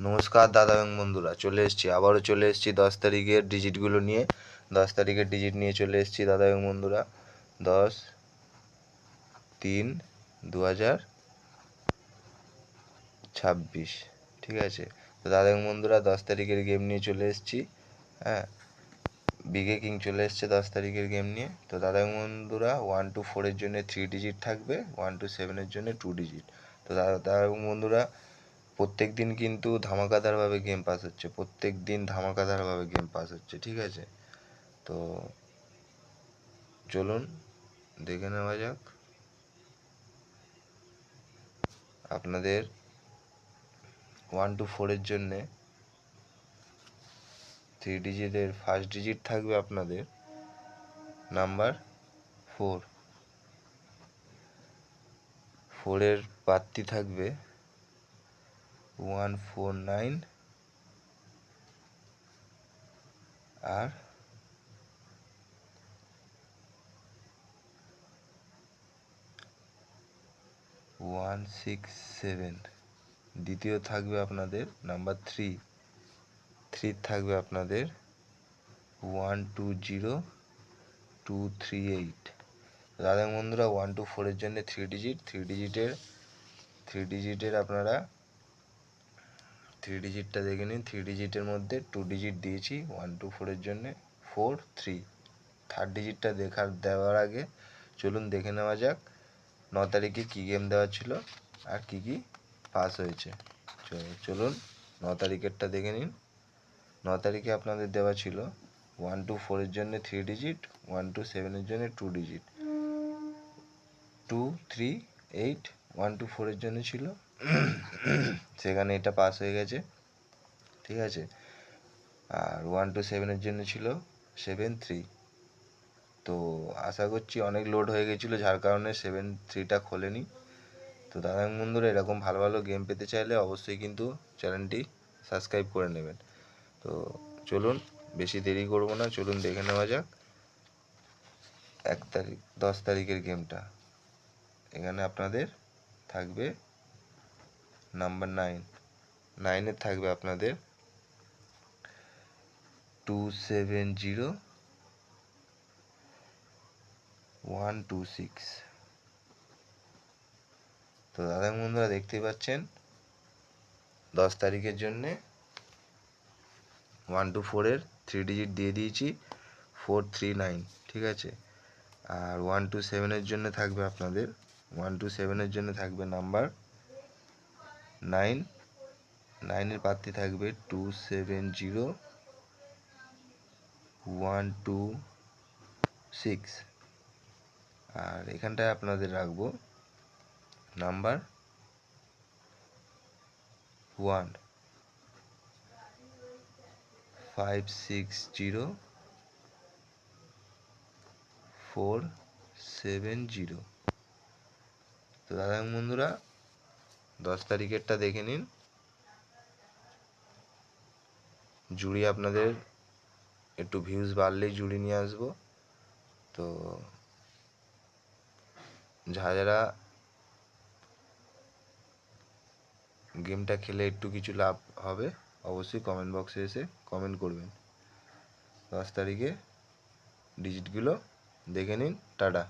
নমস্কার দাদা এবং বন্ধুরা, আবারও চলে এসেছি 10 তারিখের ডিজিটগুলো নিয়ে। 10 তারিখের ডিজিট নিয়ে চলে এসেছি দাদা এবং বন্ধুরা। 10/3/2026, ঠিক আছে। তো দাদা এবং বন্ধুরা, 10 তারিখের গেম নিয়ে চলে এসেছি। হ্যাঁ, বিগে কিং চলে এসছে 10 তারিখের গেম নিয়ে। তো দাদা এবং বন্ধুরা, 1 to 4 এর জন্য 3 ডিজিট থাকবে, 1 to 7 এর জন্য 2 ডিজিট। তো দাদা এবং বন্ধুরা, প্রত্যেক দিন কিন্তু ধামাকাদারভাবে গেম পাস হচ্ছে, ঠিক আছে। তো চলুন দেখে নেওয়া যাক আপনাদের 1 to 4 এর জন্যে 3 ডিজিটের ফার্স্ট ডিজিট থাকবে আপনাদের নাম্বার 4। 4 এর প্রার্থী থাকবে 149 আর 167। দ্বিতীয় থাকবে আপনাদের নাম্বার 3 থাকবে আপনাদের 120238। দাদা বন্ধুরা, 1 to 4 এর জন্য 3 ডিজিটের আপনারা 3 ডিজিটটা দেখে নিন। 3 ডিজিটের মধ্যে 2 ডিজিট দিয়েছি 1 to 4 এর জন্য 4 3। থার্ড ডিজিটটা দেওয়ার আগে চলুন দেখে নেওয়া যাক 9 তারিখে কী গেম দেওয়া ছিল আর কি পাস হয়েছে। চলুন 9 তারিখেরটা দেখে নিন। 9 তারিখে আপনাদের দেওয়া ছিল 1 to 4 এর জন্য 3 ডিজিট, 1 to 7 এর জন্য 2 ডিজিট, 2 3 8। 1 to 4 এর জন্য ছিল, সেখানে এটা পাস হয়ে গেছে, ঠিক আছে। আর 1 to 7 এর জন্য ছিল 7 3। তো আশা করছি অনেক লোড হয়ে গেছিলো, যার কারণে 7 3টা খোলেনি। তো দাদা বন্ধুরা, এরকম ভালো ভালো গেম পেতে চাইলে অবশ্যই কিন্তু চ্যানেলটি সাবস্ক্রাইব করে নেবেন। তো চলুন বেশি দেরি করব না, চলুন দেখে নেওয়া যাক 10 তারিখের গেমটা। এখানে আপনাদের থাকবে নাম্বার 9 থাকবে আপনাদের 270126। তো দাদা বন্ধুরা, দেখতেই পাচ্ছেন 10 তারিখের জন্যে 1 to 4 এর 3 ডিজিট দিয়ে দিয়েছি 439, ঠিক আছে। আর 1 to 7 এর জন্য থাকবে আপনাদের 1 to 7 এর জন্য থাকবে নাম্বার 9 এর প্রার্থী থাকবে 270126। আর এখানটায় আপনাদের রাখবো নাম্বার 1 560470। তো দাদা বন্ধুরা, 10 তারিখেরটা দেখে নিন। জুড়ি আপনাদের একটু ভিউজ বাড়লেই জুড়ি নিয়ে আসবো। তো যারা গেমটা খেলে একটু কিছু লাভ হবে, অবশ্যই কমেন্ট বক্সে এসে কমেন্ট করবেন। 10 তারিখে ডিজিটগুলো দেখে নিন। টাটা।